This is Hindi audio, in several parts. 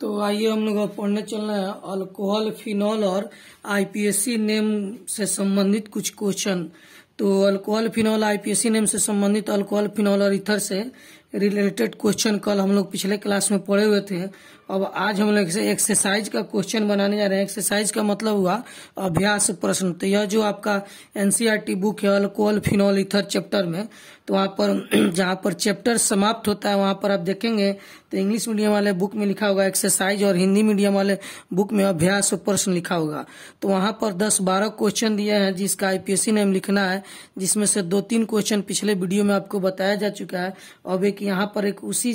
तो आइए हम लोग अब पढ़ने चल रहे हैं अल्कोहल, फिनॉल और आईपीएसी नेम से संबंधित कुछ क्वेश्चन। तो अल्कोहल, फिनॉल, आईपीएसी नेम से संबंधित अल्कोहल, फिनॉल और ईथर से रिलेटेड क्वेश्चन कल हम लोग पिछले क्लास में पढ़े हुए थे। अब आज हम लोग एक्सरसाइज का क्वेश्चन बनाने जा रहे हैं। एक्सरसाइज का मतलब हुआ अभ्यास प्रश्न। तो यह जो आपका एनसीईआरटी बुक है अल्कोहल, फिनॉल, ईथर चैप्टर में, तो वहाँ पर जहाँ पर चैप्टर समाप्त होता है वहाँ पर आप देखेंगे तो इंग्लिश मीडियम वाले बुक में लिखा होगा एक्सरसाइज और हिंदी मीडियम वाले बुक में अभ्यास प्रश्न लिखा होगा। तो वहाँ पर 10-12 क्वेश्चन दिए हैं जिसका आईपीएसी नेम लिखना है, जिसमें से 2-3 क्वेश्चन पिछले वीडियो में आपको बताया जा चुका है। अब एक यहाँ पर एक उसी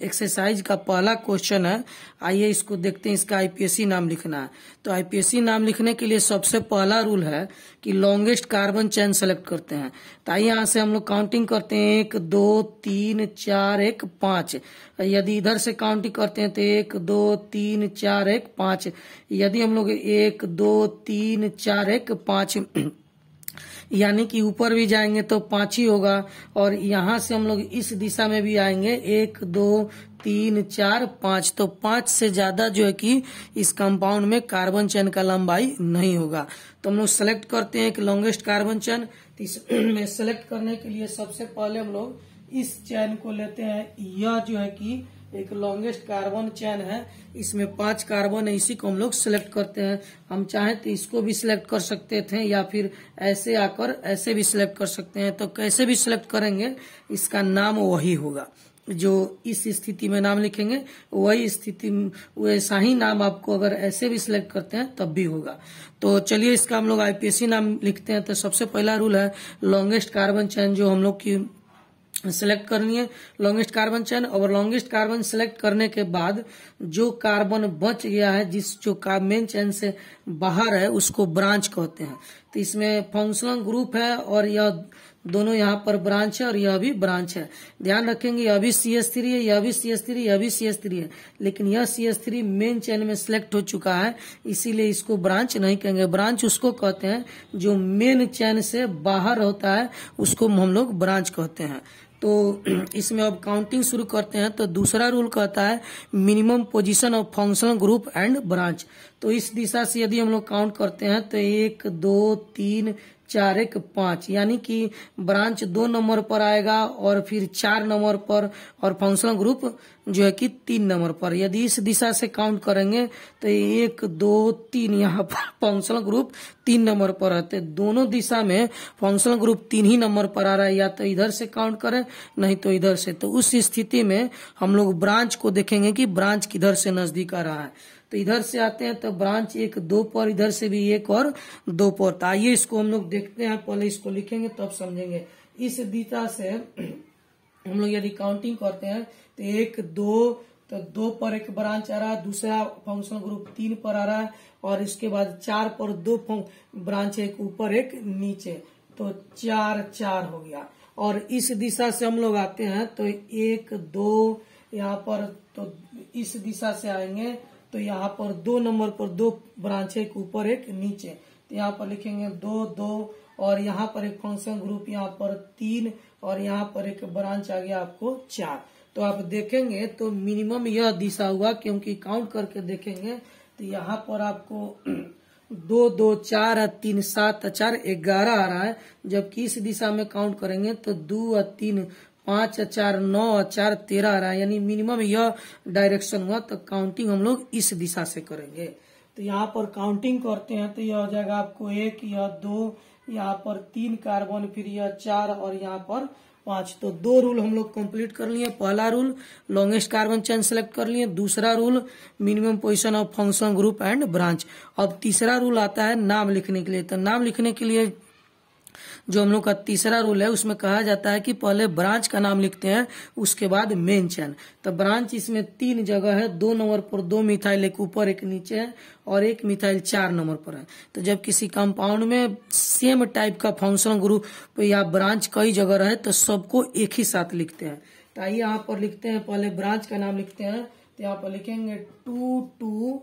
एक्सरसाइज का पहला क्वेश्चन है। आइए इसको देखते हैं। इसका आईपीएसी नाम लिखना है। तो आईपीएसी नाम लिखने के लिए सबसे पहला रूल है कि लॉन्गेस्ट कार्बन चेन सेलेक्ट करते हैं। तो आइए यहाँ से हम लोग काउंटिंग करते हैं 1 2 3 4 1 5। यदि इधर से काउंटिंग करते हैं तो 1 2 3 4 1 5। यदि हम लोग 1 2 3 4 1 5 यानी कि ऊपर भी जाएंगे तो 5 ही होगा, और यहाँ से हम लोग इस दिशा में भी आएंगे 1 2 3 4 5। तो 5 से ज्यादा जो है कि इस कंपाउंड में कार्बन चेन का लंबाई नहीं होगा। तो हम लोग सेलेक्ट करते हैं एक लॉन्गेस्ट कार्बन चेन। इसमें सेलेक्ट करने के लिए सबसे पहले हम लोग इस चेन को लेते हैं। यह जो है कि एक लॉन्गेस्ट कार्बन चेन है, इसमें 5 कार्बन है, इसी को हम लोग सिलेक्ट करते हैं। हम चाहें तो इसको भी सिलेक्ट कर सकते थे या फिर ऐसे आकर ऐसे भी सिलेक्ट कर सकते हैं। तो कैसे भी सिलेक्ट करेंगे इसका नाम वही होगा। जो इस स्थिति में नाम लिखेंगे वही स्थिति वैसा ही नाम आपको अगर ऐसे भी सिलेक्ट करते हैं तब भी होगा। तो चलिए इसका हम लोग आईपीएसी नाम लिखते हैं। तो सबसे पहला रूल है लॉन्गेस्ट कार्बन चेन जो हम लोग की सिलेक्ट करनी है, लॉन्गेस्ट कार्बन चेन। और लॉन्गेस्ट कार्बन सिलेक्ट करने के बाद जो कार्बन बच गया है जो मेन चेन से बाहर है उसको ब्रांच कहते हैं। तो इसमें फंक्शनल ग्रुप है और यह दोनों यहाँ पर ब्रांच है और यह भी ब्रांच है। ध्यान रखेंगे यह भी CH3 है, यह भी CH3, यह भी CH3 है, लेकिन यह CH3 मेन चेन में सिलेक्ट हो चुका है, इसीलिए इसको ब्रांच नहीं कहेंगे। ब्रांच उसको कहते हैं जो मेन चेन से बाहर होता है, उसको हम लोग ब्रांच कहते हैं। तो इसमें अब काउंटिंग शुरू करते हैं। तो दूसरा रूल कहता है minimum position of functional group and branch. तो इस दिशा से यदि हम लोग काउंट करते हैं तो 1 2 3 4 1 5, यानी कि ब्रांच 2 नंबर पर आएगा और फिर 4 नंबर पर, और फंक्शनल ग्रुप जो है कि 3 नंबर पर। यदि इस दिशा से काउंट करेंगे तो 1 2 3, यहाँ पर फंक्शनल ग्रुप 3 नंबर पर रहते। दोनों दिशा में फंक्शनल ग्रुप 3 ही नंबर पर आ रहा है, या तो इधर से काउंट करें नहीं तो इधर से। तो उस स्थिति में हम लोग ब्रांच को देखेंगे कि ब्रांच किधर से नजदीक आ रहा है। तो इधर से आते हैं तो ब्रांच 1 2 पर, इधर से भी 1 और 2 पर। तो आइए इसको हम लोग देखते हैं, पहले इसको लिखेंगे तब समझेंगे। इस दिशा से हम लोग यदि काउंटिंग करते हैं तो 1 2, तो 2 पर एक ब्रांच आ रहा है, दूसरा फंक्शनल ग्रुप 3 पर आ रहा है, और इसके बाद 4 पर 2 ब्रांच, एक ऊपर एक नीचे, तो 4 हो गया। और इस दिशा से हम लोग आते हैं तो 1 2 यहाँ पर, तो इस दिशा से आएंगे तो यहाँ पर 2 नंबर पर 2 ब्रांच, एक ऊपर एक नीचे, तो यहाँ पर लिखेंगे 2 2, और यहाँ पर एक फंक्शन ग्रुप यहाँ पर 3, और यहाँ पर एक ब्रांच आ गया आपको 4। तो आप देखेंगे तो मिनिमम यह दिशा हुआ, क्योंकि काउंट करके देखेंगे तो यहाँ पर आपको 2 2 4 3 7 4 11 आ रहा है, जबकि इस दिशा में काउंट करेंगे तो 2 3 5 4 9 4 13 आ रहा है, यानी मिनिमम यह डायरेक्शन हुआ। तो काउंटिंग हम लोग इस दिशा से करेंगे। तो यहाँ पर काउंटिंग करते हैं तो यह हो जाएगा आपको 1, यह 2, यहाँ पर 3 कार्बन, फिर यह 4 और यहाँ पर 5। तो 2 रूल हम लोग कंप्लीट कर लिए। पहला rule longest carbon chain select कर लिए, दूसरा rule minimum position of functional group and branch. अब तीसरा रूल आता है नाम लिखने के लिए। तो नाम लिखने के लिए जो हम लोग का तीसरा रूल है उसमें कहा जाता है कि पहले ब्रांच का नाम लिखते हैं, उसके बाद मेन चेन। तो ब्रांच इसमें 3 जगह है, 2 नंबर पर 2 मिथाइल, एक ऊपर एक नीचे है, और एक मिथाइल 4 नंबर पर है। तो जब किसी कंपाउंड में सेम टाइप का फंक्शनल ग्रुप या ब्रांच कई जगह रहे तो सबको एक ही साथ लिखते हैं। तो आइए यहाँ पर लिखते हैं, पहले ब्रांच का नाम लिखते हैं। तो यहाँ पर लिखेंगे 2 2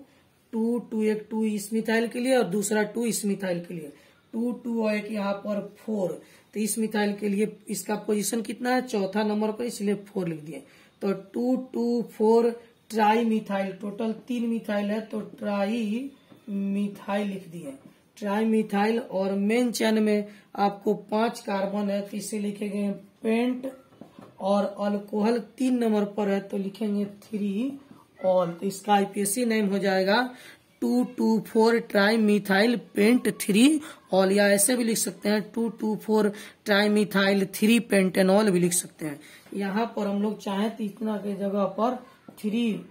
2 2, एक 2 इस मिथाइल के लिए और दूसरा 2 इस मिथाइल के लिए, 2 2 और एक यहाँ पर 4। तो इस मिथाइल के लिए इसका पोजीशन कितना है, 4था नंबर पर, इसलिए 4 लिख दिए। तो 2 2 4 ट्राई मिथाइल, टोटल 3 मिथाइल है तो ट्राई मिथाइल लिख दिए, ट्राई मिथाइल। और मेन चेन में आपको 5 कार्बन है तो इसे लिखेंगे पेंट, और अल्कोहल 3 नंबर पर है तो लिखेंगे 3 ऑल। तो इसका आईपीएसी नेम हो जाएगा 2,2,4 ट्राई मिथाइल पेंट 3 ऑल, या ऐसे भी लिख सकते हैं 2,2,4 ट्राई मिथाइल 3 पेंटेनॉल भी लिख सकते हैं। यहाँ पर हम लोग चाहें तो इतना के जगह पर 3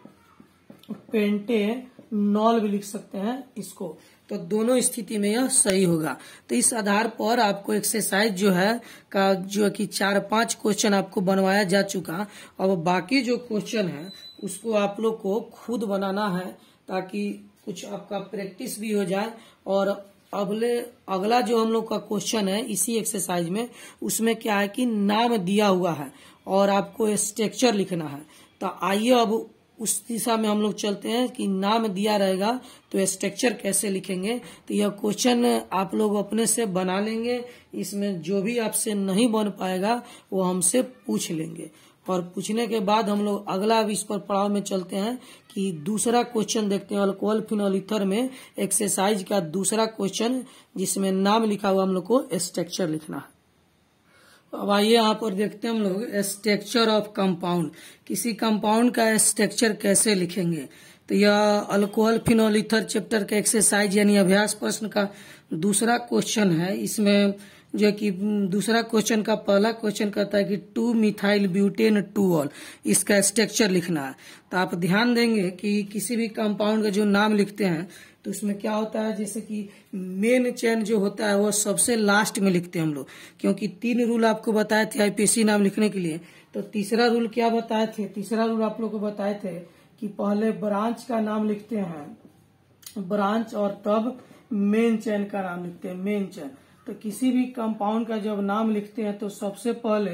पेंटेनॉल भी लिख सकते हैं इसको, तो दोनों स्थिति में यह सही होगा। तो इस आधार पर आपको एक्सरसाइज जो है का जो कि 4-5 क्वेश्चन आपको बनवाया जा चुका। अब बाकी जो क्वेश्चन है उसको आप लोग को खुद बनाना है ताकि कुछ आपका प्रैक्टिस भी हो जाए। और अगला जो हम लोग का क्वेश्चन है इसी एक्सरसाइज में, उसमें क्या है कि नाम दिया हुआ है और आपको स्ट्रक्चर लिखना है। तो आइए अब उस दिशा में हम लोग चलते हैं कि नाम दिया रहेगा तो स्ट्रक्चर कैसे लिखेंगे। तो यह क्वेश्चन आप लोग अपने से बना लेंगे, इसमें जो भी आपसे नहीं बन पाएगा वो हमसे पूछ लेंगे। और पूछने के बाद हम लोग अगला इस पर पड़ाव में चलते हैं कि दूसरा क्वेश्चन देखते हैं। अल्कोहल फिनोल ईथर में एक्सरसाइज का दूसरा क्वेश्चन जिसमें नाम लिखा हुआ हम लोग को स्ट्रक्चर लिखना है। अब आइए यहाँ पर देखते हैं हम लोग स्ट्रक्चर ऑफ कंपाउंड, किसी कंपाउंड का स्ट्रक्चर कैसे लिखेंगे। तो यह अल्कोहल फिनोल ईथर चैप्टर के एक्सरसाइज यानी अभ्यास प्रश्न का दूसरा क्वेश्चन है। इसमें जो कि दूसरा क्वेश्चन का पहला क्वेश्चन कहता है कि 2 मिथाइल ब्यूटेन 2 ऑल, इसका स्ट्रक्चर लिखना है। तो आप ध्यान देंगे कि किसी भी कंपाउंड का जो नाम लिखते हैं तो उसमें क्या होता है, जैसे कि मेन चेन जो होता है वो सबसे लास्ट में लिखते हैं हम लोग, क्योंकि 3 रूल आपको बताए थे आईपीएसी नाम लिखने के लिए। तो तीसरा रूल क्या बताए थे, तीसरा रूल आप लोग को बताए थे कि पहले ब्रांच का नाम लिखते हैं, ब्रांच, और तब मेन चेन का नाम लिखते हैं, मेन चेन। तो किसी भी कंपाउंड का जब नाम लिखते हैं तो सबसे पहले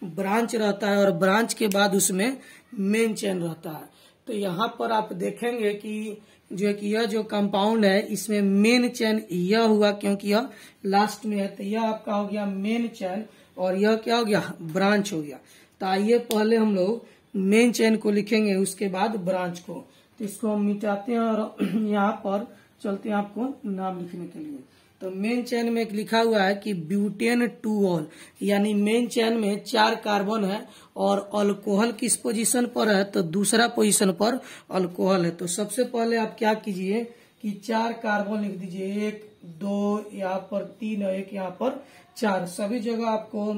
ब्रांच रहता है और ब्रांच के बाद उसमें मेन चेन रहता है। तो यहाँ पर आप देखेंगे कि यह जो कंपाउंड है इसमें मेन चेन यह हुआ क्योंकि यह लास्ट में है, तो यह आपका हो गया मेन चेन और यह क्या हो गया, ब्रांच हो गया। तो आइए पहले हम लोग मेन चेन को लिखेंगे उसके बाद ब्रांच को। तो इसको हम मिटाते हैं और यहाँ पर चलते हैं आपको नाम लिखने के लिए। तो मेन चेन में एक लिखा हुआ है कि ब्यूटेन 2 ऑल, यानी मेन चेन में 4 कार्बन है और अल्कोहल किस पोजीशन पर है, तो दूसरा पोजीशन पर अल्कोहल है। तो सबसे पहले आप क्या कीजिए कि 4 कार्बन लिख दीजिए, 1 2 यहाँ पर 3 और 1 यहाँ पर 4, सभी जगह आपको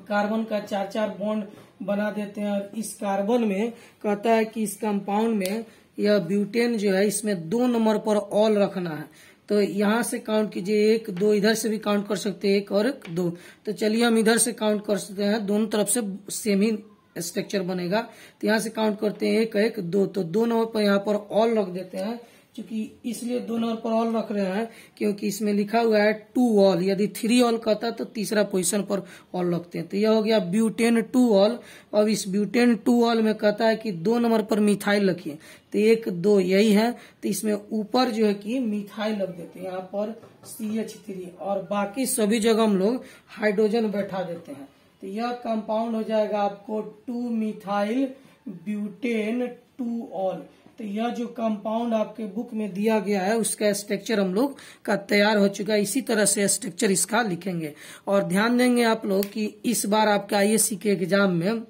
कार्बन का 4-4 बॉन्ड बना देते हैं। और इस कार्बन में कहता है कि इस कंपाउंड में यह ब्यूटेन जो है इसमें 2 नंबर पर ऑल रखना है। तो यहाँ से काउंट कीजिए, 1 2, इधर से भी काउंट कर सकते हैं 1 और 1 2। तो चलिए हम इधर से काउंट कर सकते हैं, दोनों तरफ से सेम ही स्ट्रक्चर बनेगा। तो यहाँ से काउंट करते हैं 1 1 2, तो 2 नंबर पर यहाँ पर ऑल रख देते हैं। क्योंकि इसलिए 2 नंबर पर ऑल रख रहे हैं क्योंकि इसमें लिखा हुआ है 2 ऑल, यदि 3 ऑल कहता तो तीसरा पोजीशन पर ऑल रखते हैं। तो यह हो गया ब्यूटेन 2 ऑल। अब इस ब्यूटेन 2 ऑल में कहता है कि 2 नंबर पर मिथाइल रखिए, तो 1 2 यही है। तो इसमें ऊपर जो है कि मिथाइल रख देते हैं, यहाँ पर CH3, और बाकी सभी जगह हम लोग हाइड्रोजन बैठा देते हैं। तो यह कंपाउंड हो जाएगा आपको 2 मिथाइल ब्यूटेन 2 ऑल। तो यह जो कंपाउंड आपके बुक में दिया गया है उसका स्ट्रक्चर हम लोग का तैयार हो चुका है। इसी तरह से स्ट्रक्चर इसका लिखेंगे। और ध्यान देंगे आप लोग कि इस बार आपका आईएससी के एग्जाम में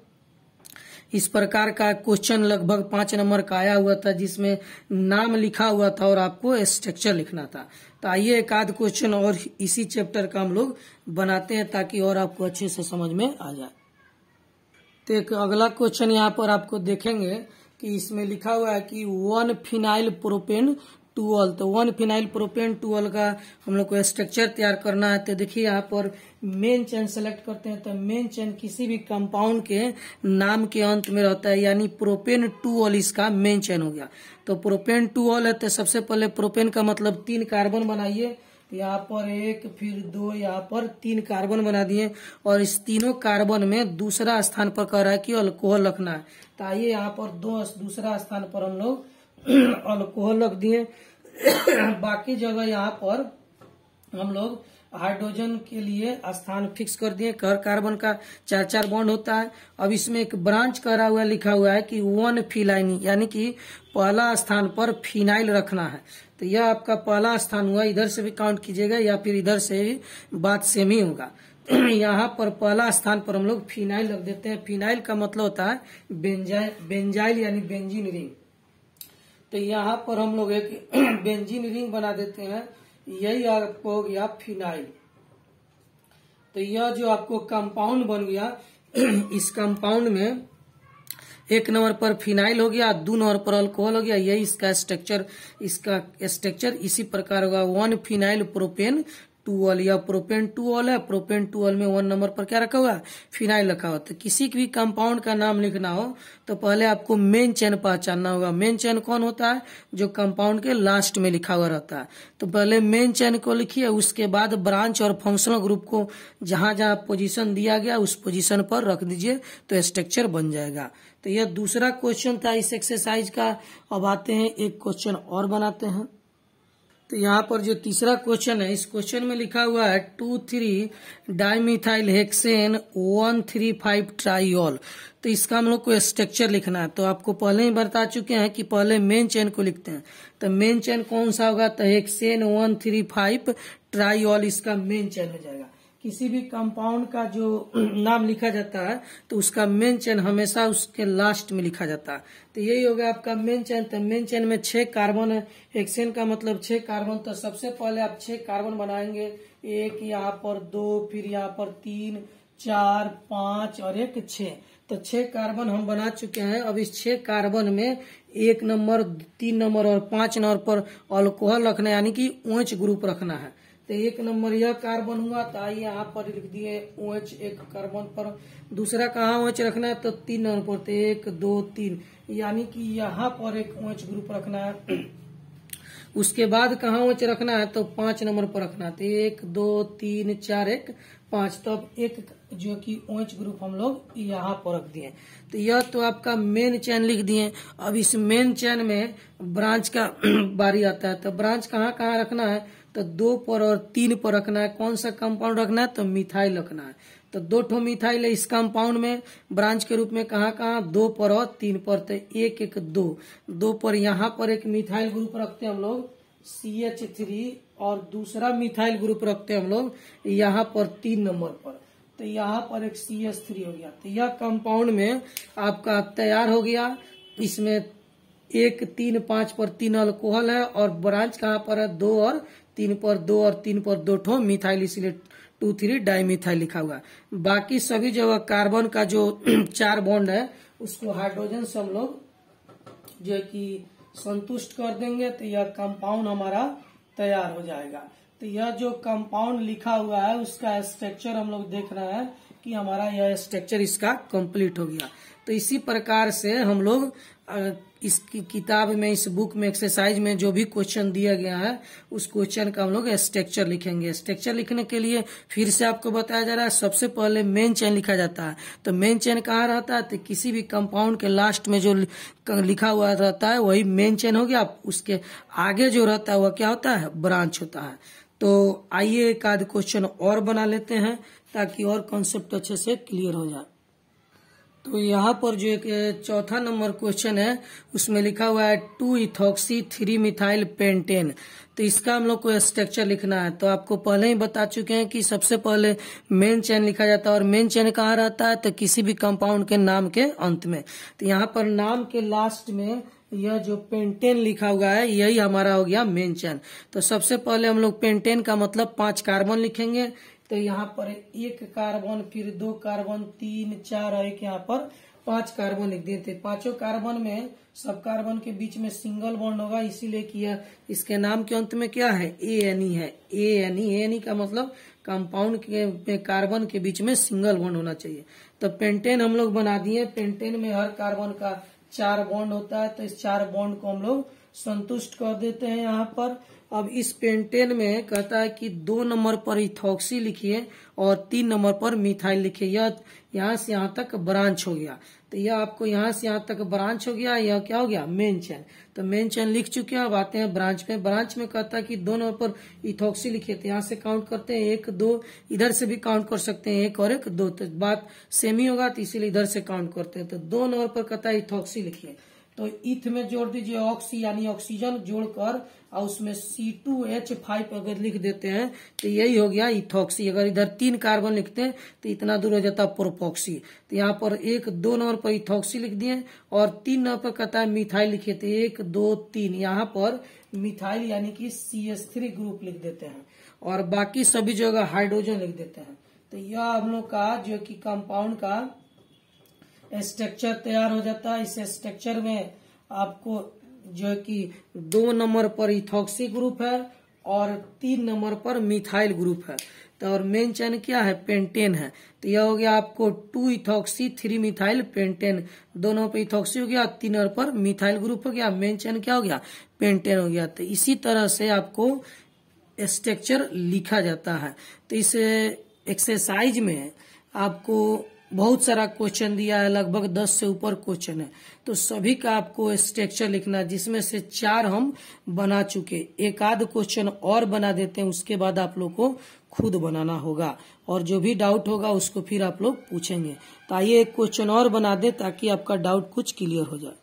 इस प्रकार का क्वेश्चन लगभग 5 नंबर का आया हुआ था जिसमें नाम लिखा हुआ था और आपको स्ट्रक्चर लिखना था। तो आइए एक आध क्वेश्चन और इसी चैप्टर का हम लोग बनाते हैं ताकि और आपको अच्छे से समझ में आ जाए। तो एक अगला क्वेश्चन यहाँ पर आपको देखेंगे कि इसमें लिखा हुआ है कि 1 फिनाइल प्रोपेन 2 ऑल। तो 1 फिनाइल प्रोपेन 2 ऑल का हम लोग को स्ट्रक्चर तैयार करना है। तो देखिए यहाँ पर मेन चेन सेलेक्ट करते हैं। तो मेन चेन किसी भी कंपाउंड के नाम के अंत में रहता है, यानी प्रोपेन 2 ऑल इसका मेन चेन हो गया। तो प्रोपेन 2 ऑल है तो सबसे पहले प्रोपेन का मतलब 3 कार्बन बनाइए। यहाँ पर 1 फिर 2 यहाँ पर 3 कार्बन बना दिए और इस तीनों कार्बन में दूसरा स्थान पर कह रहा है कि अल्कोहल रखना है। तो आइए यहाँ पर दूसरा स्थान पर हम लोग अल्कोहल रख दिए। बाकी जगह यहाँ पर हम लोग हाइड्रोजन के लिए स्थान फिक्स कर दिए। हर कार्बन का 4-4 बॉन्ड होता है। अब इसमें एक ब्रांच करा हुआ लिखा हुआ है कि 1 फिनाइल, यानी कि पहला स्थान पर फिनाइल रखना है। तो यह आपका पहला स्थान हुआ। इधर से भी काउंट कीजिएगा या फिर इधर से भी बात सेम ही होगा। यहाँ पर पहला स्थान पर हम लोग फिनाइल रख देते हैं। फिनाइल का मतलब होता है बेंजाइल यानी बेंजीन रिंग। तो यहाँ पर हम लोग एक बेंजीन रिंग बना देते हैं। यही आपको हो गया फिनाइल। तो यह जो आपको कंपाउंड बन गया, इस कंपाउंड में 1 नंबर पर फिनाइल हो गया, 2 नंबर पर अल्कोहल हो गया। यही इसका स्ट्रक्चर इसी प्रकार होगा। 1 फिनाइल प्रोपेन 2 या प्रोपेन 2 है। प्रोपेन 2 में 1 नंबर पर क्या रखा हुआ है, फिनाइल रखा हुआ। तो किसी भी कंपाउंड का नाम लिखना हो तो पहले आपको मेन चेन पहचानना होगा। मेन चेन कौन होता है, जो कंपाउंड के लास्ट में लिखा हुआ रहता है। तो पहले मेन चेन को लिखिए, उसके बाद ब्रांच और फंक्शनल ग्रुप को जहां जहां पोजीशन दिया गया उस पोजीशन पर रख दीजिए, तो स्ट्रक्चर बन जाएगा। तो यह दूसरा क्वेश्चन था इस एक्सरसाइज का। अब आते हैं एक क्वेश्चन और बनाते हैं। तो यहाँ पर जो तीसरा क्वेश्चन है, इस क्वेश्चन में लिखा हुआ है 2,3 डाइमिथाइल हेक्सेन 1,3,5 ट्राइऑल। तो इसका हम लोग को स्ट्रक्चर लिखना है। तो आपको पहले ही बता चुके हैं कि पहले मेन चेन को लिखते हैं। तो मेन चेन कौन सा होगा, तो हेक्सेन 1,3,5 ट्राइऑल इसका मेन चेन हो जाएगा। किसी भी कंपाउंड का जो नाम लिखा जाता है तो उसका मेन चेन हमेशा उसके लास्ट में लिखा जाता है। तो यही होगा आपका मेन चेन। तो मेन चेन में 6 कार्बन है। हेक्सेन का मतलब 6 कार्बन। तो सबसे पहले आप 6 कार्बन बनाएंगे। एक यहाँ पर 2, फिर यहाँ पर 3, 4, 5 और एक 6। तो 6 कार्बन हम बना चुके हैं। अब इस 6 कार्बन में 1 नंबर, 3 नंबर और 5 नंबर पर अल्कोहल रखना है, यानी कि OH ग्रुप रखना है। तो 1 नंबर यह कार्बन हुआ। तो आइए यहाँ पर लिख दिए OH 1 कार्बन पर। दूसरा कहाँ OH रखना है, तो 3 नंबर पर। तो 1, 2, 3, यानी कि यहाँ पर एक OH ग्रुप रखना है। उसके बाद कहाँ OH रखना है, तो 5 नंबर पर रखना है। तो 1, 2, 3, 4, 1, 5। तो अब एक जो कि OH ग्रुप हम लोग यहाँ पर रख दिए। तो यह तो आपका मेन चेन लिख दिए। अब इस मेन चेन में ब्रांच का बारी आता है। तो ब्रांच कहाँ कहाँ रखना है, तो 2 पर और 3 पर रखना है। कौन सा कंपाउंड रखना है, तो मिथाइल रखना है। तो 2 ठो मिथाइल है इस कंपाउंड में। ब्रांच के रूप में कहाँ कहाँ, 2 पर और 3 पर। तो 1, 1, 2 पर यहाँ पर एक मिथाइल ग्रुप रखते हैं हम लोग CH3, और दूसरा मिथाइल ग्रुप रखते हैं हम लोग यहाँ पर 3 नंबर पर। तो यहाँ पर एक CH3 हो गया। तो यह कंपाउंड में आपका तैयार हो गया। इसमें 1, 3, 5 पर 3 अल्कोहल है, और ब्रांच कहाँ पर है, 2 और 3 पर, 2 और 3 पर 2 ठो मिथाइल, इसलिए 2,3 डाइमिथाइल लिखा हुआ। बाकी सभी जगह कार्बन का जो 4 बॉन्ड है उसको हाइड्रोजन से हम लोग जो है कि संतुष्ट कर देंगे। तो यह कंपाउंड हमारा तैयार हो जाएगा। तो यह जो कंपाउंड लिखा हुआ है उसका स्ट्रक्चर हम लोग देख रहे हैं कि हमारा यह स्ट्रक्चर इसका कंप्लीट हो गया। तो इसी प्रकार से हम लोग इस किताब में, इस बुक में, एक्सरसाइज में जो भी क्वेश्चन दिया गया है उस क्वेश्चन का हम लोग स्ट्रक्चर लिखेंगे। स्ट्रक्चर लिखने के लिए फिर से आपको बताया जा रहा है, सबसे पहले मेन चेन लिखा जाता है। तो मेन चेन कहाँ रहता है, तो किसी भी कंपाउंड के लास्ट में जो लिखा हुआ रहता है वही मेन चेन हो गया। उसके आगे जो रहता है वह क्या होता है, ब्रांच होता है। तो आइए एक आध क्वेश्चन और बना लेते हैं ताकि और कॉन्सेप्ट अच्छे से क्लियर हो जाए। तो यहाँ पर जो एक चौथा नंबर क्वेश्चन है उसमें लिखा हुआ है 2-इथॉक्सी 3-मिथाइल पेंटेन। तो इसका हम लोग को स्ट्रक्चर लिखना है। तो आपको पहले ही बता चुके हैं कि सबसे पहले मेन चेन लिखा जाता है, और मेन चेन कहाँ रहता है, तो किसी भी कंपाउंड के नाम के अंत में। तो यहाँ पर नाम के लास्ट में यह जो पेंटेन लिखा हुआ है यही हमारा हो गया मेन चेन। तो सबसे पहले हम लोग पेंटेन का मतलब 5 कार्बन लिखेंगे। तो यहाँ पर 1 कार्बन, फिर 2 कार्बन, 3, 4 और एक यहाँ पर 5 कार्बन लिख दिए थे। 5 कार्बन में सब कार्बन के बीच में सिंगल बॉन्ड होगा, इसीलिए किया। इसके नाम के अंत में क्या है, ANE है। ANE का मतलब कंपाउंड के कार्बन के बीच में सिंगल बॉन्ड होना चाहिए। तो पेंटेन हम लोग बना दिए। पेंटेन में हर कार्बन का 4 बॉन्ड होता है। तो इस 4 बॉन्ड को हम लोग संतुष्ट कर देते हैं यहाँ पर। अब इस पेंटेन में कहता है कि 2 नंबर पर इथॉक्सी लिखिए और 3 नंबर पर मिथाइल लिखिए। यह यहाँ से यहाँ तक ब्रांच हो गया। तो यह आपको यहाँ से यहाँ तक ब्रांच हो गया, यह क्या हो गया मेन चेन। तो मेन चेन लिख चुके हैं, अब आते हैं ब्रांच में। ब्रांच में कहता है कि 2 नंबर पर इथॉक्सी लिखिए, तो यहाँ से काउंट करते हैं 1 2, इधर से भी काउंट कर सकते हैं 1 और 1 2, तो बात सेम ही होगा, तो इसीलिए इधर से काउंट करते हैं। तो 2 नंबर पर कहता है इथॉक्सी लिखिए, तो इथ में जोड़ दीजिए ऑक्सी यानी ऑक्सीजन जोड़कर, और उसमें C2H5 अगर लिख देते हैं तो यही हो गया इथॉक्सी। अगर इधर 3 कार्बन लिखते हैं तो इतना दूर हो जाता प्रोपॉक्सी। तो यहाँ पर 1 2 नंबर पर इथॉक्सी लिख दिए, और 3 नंबर पर कहता है मिथाइल लिखिए, तो 1 2 3 यहाँ पर मिथाइल यानी कि CH3 ग्रुप लिख देते हैं, और बाकी सभी जगह हाइड्रोजन लिख देते हैं। तो यह हम लोग का जो कि कंपाउंड का स्ट्रक्चर तैयार हो जाता है। इस स्ट्रक्चर में आपको जो है कि 2 नंबर पर इथॉक्सी ग्रुप है और 3 नंबर पर मिथाइल ग्रुप है। तो और मेन चेन क्या है, पेंटेन है। तो यह हो गया आपको 2 इथॉक्सी 3 मिथाइल पेंटेन, 2 नंबर पर इथॉक्सी हो गया, 3 नंबर पर मिथाइल ग्रुप हो गया, मेन चेन क्या हो गया, पेंटेन हो गया। तो इसी तरह से आपको स्ट्रक्चर लिखा जाता है। तो इस एक्सरसाइज में आपको बहुत सारा क्वेश्चन दिया है, लगभग 10 से ऊपर क्वेश्चन है, तो सभी का आपको स्ट्रक्चर लिखना है, जिसमें से 4 हम बना चुके, एक आध क्वेश्चन और बना देते हैं, उसके बाद आप लोग को खुद बनाना होगा, और जो भी डाउट होगा उसको फिर आप लोग पूछेंगे। तो आइए एक क्वेश्चन और बना दे ताकि आपका डाउट कुछ क्लियर हो जाए।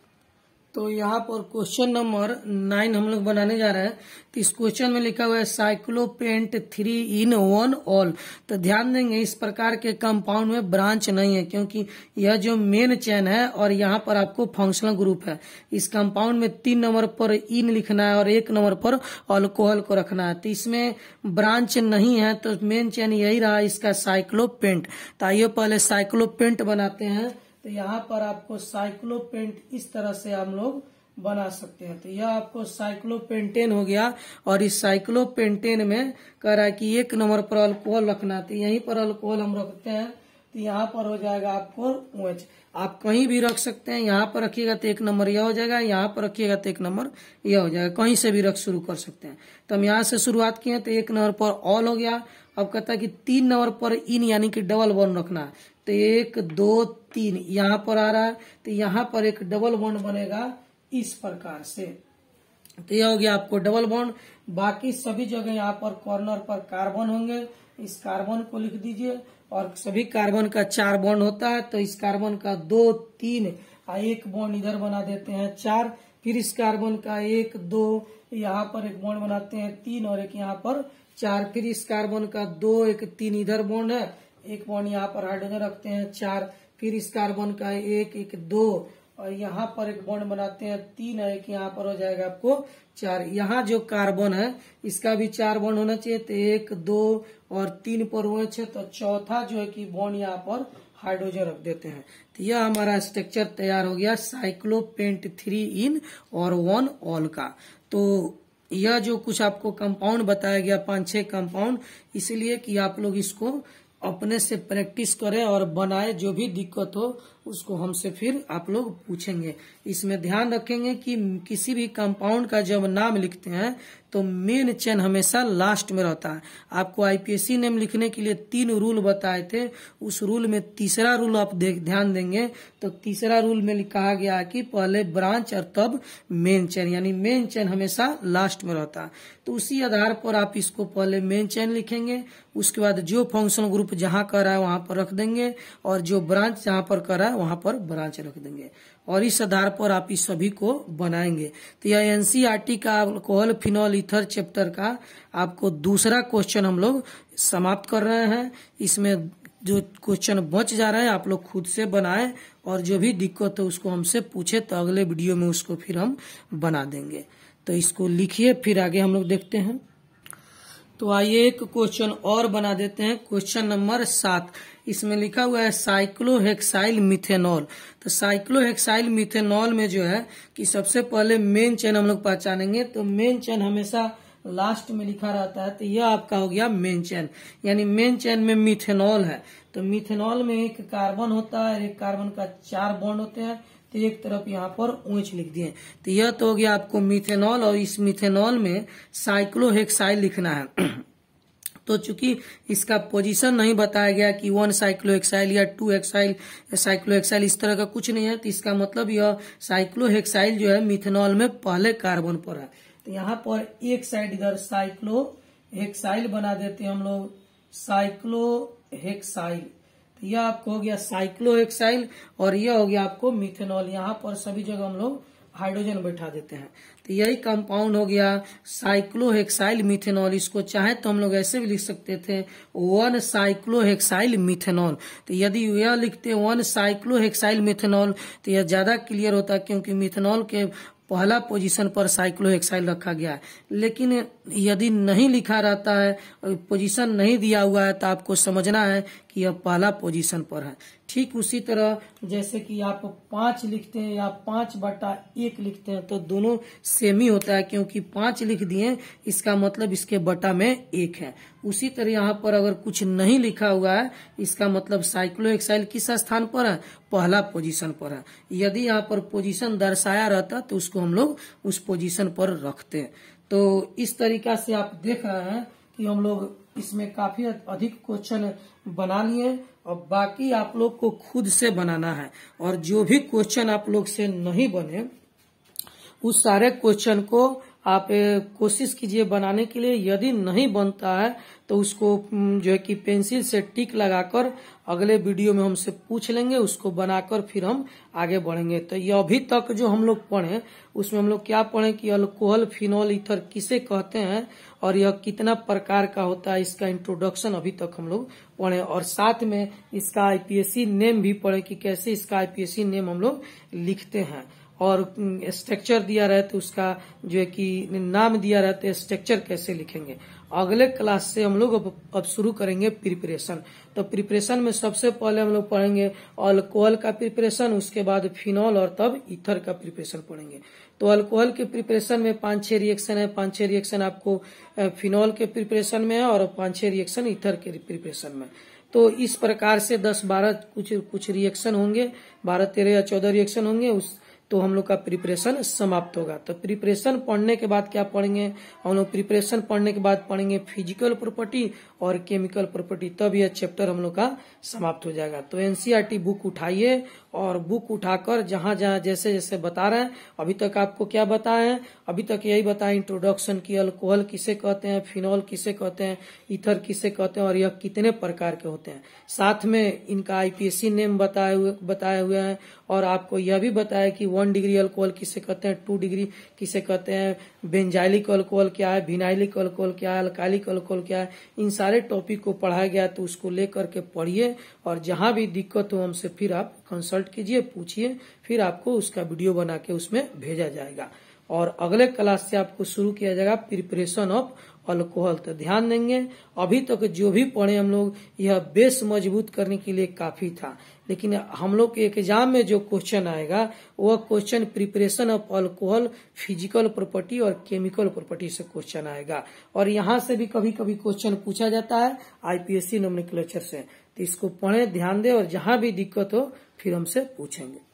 तो यहाँ पर क्वेश्चन नंबर 9 हम लोग बनाने जा रहे हैं। तो इस क्वेश्चन में लिखा हुआ है साइक्लोपेंट 3 in 1 ऑल। तो ध्यान देंगे इस प्रकार के कंपाउंड में ब्रांच नहीं है, क्योंकि यह जो मेन चेन है और यहाँ पर आपको फंक्शनल ग्रुप है। इस कंपाउंड में 3 नंबर पर इन लिखना है और 1 नंबर पर अल्कोहल को रखना है। तो इसमें ब्रांच नहीं है, तो मेन चेन यही रहा इसका साइक्लोपेंट। तो आइए पहले साइक्लोपेंट बनाते हैं। तो यहाँ पर आपको साइक्लोपेंट इस तरह से हम लोग बना सकते हैं। तो यह आपको साइक्लोपेंटेन हो गया, और इस साइक्लोपेंटेन में कह रहा है कि 1 नंबर पर अल्कोहल रखना। तो यहीं पर अल्कोहल हम रखते हैं, तो यहाँ पर हो जाएगा आपको OH। आप कहीं भी रख सकते हैं, यहाँ पर रखिएगा तो 1 नंबर यह हो जाएगा, यहाँ पर रखिएगा तो 1 नंबर यह हो जाएगा, कहीं से भी रख शुरू कर सकते हैं। तो हम यहाँ से शुरुआत किए तो 1 नंबर पर ऑल हो गया। अब कहता है कि 3 नंबर पर इन यानी कि डबल बॉन्ड रखना है। तो 1 2 3 यहाँ पर आ रहा है, तो यहाँ पर एक डबल बॉन्ड बनेगा इस प्रकार से। तो यह हो गया आपको डबल बॉन्ड। बाकी सभी जगह यहाँ पर कॉर्नर पर कार्बन होंगे, इस कार्बन को लिख दीजिए। और सभी कार्बन का 4 बॉन्ड होता है, तो इस कार्बन का 2 3 1 बॉन्ड इधर बना देते हैं 4। फिर इस कार्बन का 1 2 यहाँ पर एक बॉन्ड बनाते हैं 3 और एक यहाँ पर 4। फिर इस कार्बन का 2 1 3 इधर बॉन्ड है, एक बॉन्ड यहाँ पर हाइड्रोजन रखते हैं 4। फिर इस कार्बन का 1 1 2 और यहाँ पर एक बॉन्ड बनाते हैं 3 और एक यहाँ पर हो जाएगा आपको 4। यहाँ जो कार्बन है इसका भी 4 बॉन्ड होना चाहिए, तो 1 2 और 3 पर OH है, तो चौथा जो है कि बॉन्ड यहाँ पर हाइड्रोजन रख देते हैं। तो यह हमारा स्ट्रक्चर तैयार हो गया साइक्लोपेंट 3 in और 1 ऑल का। तो यह जो कुछ आपको कंपाउंड बताया गया 5-6 कंपाउंड, इसलिए कि आप लोग इसको अपने से प्रैक्टिस करें और बनाए, जो भी दिक्कत हो उसको हमसे फिर आप लोग पूछेंगे। इसमें ध्यान रखेंगे कि किसी भी कंपाउंड का जब नाम लिखते हैं तो मेन चेन हमेशा लास्ट में रहता है। आपको आईपीएससी नेम लिखने के लिए 3 रूल बताए थे, उस रूल में तीसरा रूल आप ध्यान देंगे तो तीसरा रूल में कहा गया है कि पहले ब्रांच और तब मेन चेन, यानी मेन चेन हमेशा लास्ट में रहता है। तो उसी आधार पर आप इसको पहले मेन चेन लिखेंगे, उसके बाद जो फंक्शनल ग्रुप जहां कर रहा है वहां पर रख देंगे, और जो ब्रांच जहां पर कर रहा है वहां पर ब्रांच रख देंगे, और इस आधार पर आप इस सभी को बनाएंगे। तो यह एनसीईआरटी का अल्कोहल फिनॉल ईथर चैप्टर का आपको दूसरा क्वेश्चन हम लोग समाप्त कर रहे हैं। इसमें जो क्वेश्चन बच जा रहे हैं आप लोग खुद से बनाएं, और जो भी दिक्कत है उसको हमसे पूछे, तो अगले वीडियो में उसको फिर हम बना देंगे। तो इसको लिखिए, फिर आगे हम लोग देखते हैं। तो आइए एक क्वेश्चन और बना देते हैं, क्वेश्चन नंबर 7। इसमें लिखा हुआ है साइक्लोहेक्साइल मिथेनॉल। तो साइक्लोहेक्साइल मिथेनॉल में जो है कि सबसे पहले मेन चेन हम लोग पहचानेंगे। तो मेन चेन हमेशा लास्ट में लिखा रहता है, तो यह आपका हो गया मेन चेन, यानी मेन चेन में मिथेनॉल है। तो मिथेनॉल में एक कार्बन होता है, एक कार्बन का 4 बॉन्ड होते हैं, तो एक तरफ यहाँ पर OH लिख दिए। तो यह तो हो गया आपको मिथेनॉल, और इस मिथेनॉल में साइक्लोहेक्साइल लिखना है। तो चूंकि इसका पोजीशन नहीं बताया गया कि 1 साइक्लोहेक्साइल या 2 एक्साइल साइक्लोहेक्साइल इस तरह का कुछ नहीं है, तो इसका मतलब यह साइक्लोहेक्साइल जो है मिथेनॉल में पहले कार्बन पर है। तो यहाँ पर एक साइड इधर साइक्लोहेक्साइल बना देते हैं हम लोग, साइक्लोहेक्साइल। तो यह आपको हो गया साइक्लोहेक्साइल और यह हो गया आपको मिथेनॉल। यहाँ पर सभी जगह हम लोग हाइड्रोजन बैठा देते हैं, तो यही कंपाउंड हो गया साइक्लोहेक्साइल मिथेनॉल। इसको चाहे तो हम लोग ऐसे भी लिख सकते थे 1 साइक्लोहेक्साइल मिथेनॉल। तो यदि यह लिखते 1 साइक्लोहेक्साइल मिथेनॉल तो यह ज्यादा क्लियर होता, क्योंकि मिथेनॉल के पहला पोजीशन पर साइक्लोहेक्साइल रखा गया है। लेकिन यदि नहीं लिखा रहता है, पोजीशन नहीं दिया हुआ है, तो आपको समझना है कि यह पहला पोजीशन पर है। ठीक उसी तरह जैसे कि आप 5 लिखते हैं या 5/1 लिखते हैं, तो दोनों सेम ही होता है, क्योंकि 5 लिख दिए इसका मतलब इसके बटा में 1 है। उसी तरह यहाँ पर अगर कुछ नहीं लिखा हुआ है, इसका मतलब साइक्लोहेक्साइल किस स्थान पर है, पहला पोजीशन पर है। यदि यहाँ पर पोजीशन दर्शाया रहता तो उसको हम लोग उस पोजीशन पर रखते हैं। तो इस तरीका से आप देख रहे हैं कि हम लोग इसमें काफी अधिक क्वेश्चन बना लिए, और बाकी आप लोग को खुद से बनाना है। और जो भी क्वेश्चन आप लोग से नहीं बने, उस सारे क्वेश्चन को आप कोशिश कीजिए बनाने के लिए। यदि नहीं बनता है तो उसको जो है कि पेंसिल से टिक लगाकर अगले वीडियो में हमसे पूछ लेंगे, उसको बनाकर फिर हम आगे बढ़ेंगे। तो ये अभी तक जो हम लोग पढ़े उसमें हम लोग क्या पढ़े कि अल्कोहल फिनॉल ईथर किसे कहते हैं और यह कितना प्रकार का होता है, इसका इंट्रोडक्शन अभी तक हम लोग पढ़े। और साथ में इसका आईपीएससी नेम भी पढ़े कि कैसे इसका आईपीएससी नेम हम लोग लिखते हैं, और स्ट्रक्चर दिया रहे तो उसका जो है कि नाम दिया रहता है, स्ट्रक्चर कैसे लिखेंगे। अगले क्लास से हम लोग अब शुरू करेंगे प्रिपरेशन। तो प्रिपरेशन में सबसे पहले हम लोग पढ़ेंगे अल्कोहल का प्रिपरेशन, उसके बाद फिनॉल और तब ईथर का प्रिपरेशन पढ़ेंगे। तो अल्कोहल के प्रिपरेशन में 5-6 रिएक्शन है, 5-6 रिएक्शन आपको फिनॉल के प्रिपरेशन में है और 5-6 रिएक्शन ईथर के प्रिपरेशन में। तो इस प्रकार से 10-12 कुछ रिएक्शन होंगे, 12-13 या 14 रिएक्शन होंगे, तो हम लोग का प्रिपरेशन समाप्त होगा। तो प्रिपरेशन पढ़ने के बाद क्या पढ़ेंगे हम लोग, प्रिपरेशन पढ़ने के बाद पढ़ेंगे फिजिकल प्रॉपर्टी और केमिकल प्रॉपर्टी, तब यह चैप्टर हम लोग का समाप्त हो जाएगा। तो एनसीईआरटी बुक उठाइए और बुक उठाकर जहां जहां जैसे जैसे बता रहे हैं, अभी तक आपको क्या बताए हैं, अभी तक यही बताया इंट्रोडक्शन की अल्कोहल किसे कहते हैं, फिनॉल किसे कहते हैं, ईथर किसे कहते हैं और यह कितने प्रकार के होते हैं। साथ में इनका आईपीएससी नेम बताए हुए हैं, और आपको यह भी बताया कि 1 डिग्री अल्कोहल किसे कहते हैं, 2 डिग्री किसे कहते हैं, बेंजाइलिक अल्कोहल क्या है, विनाइलिक अल्कोहल क्या है, अल्काइलिक अल्कोहल क्या है। इन सारे टॉपिक को पढ़ाया गया, तो उसको लेकर के पढ़िए, और जहां भी दिक्कत हो हमसे फिर आप कंसल्ट कीजिए, पूछिए, फिर आपको उसका वीडियो बना के उसमें भेजा जाएगा। और अगले क्लास से आपको शुरू किया जाएगा प्रिपरेशन ऑफ अल्कोहल। तो ध्यान देंगे, अभी तक जो भी पढ़े हम लोग, यह बेस मजबूत करने के लिए काफी था, लेकिन हम लोग के एग्जाम में जो क्वेश्चन आएगा वह question preparation of alcohol, physical property और केमिकल प्रॉपर्टी से क्वेश्चन आएगा। और यहाँ से भी कभी कभी क्वेश्चन पूछा जाता है आईपीएससी नोमेनक्लेचर से। तो इसको पढ़े, ध्यान दे, और जहां भी दिक्कत हो फिर हमसे पूछेंगे।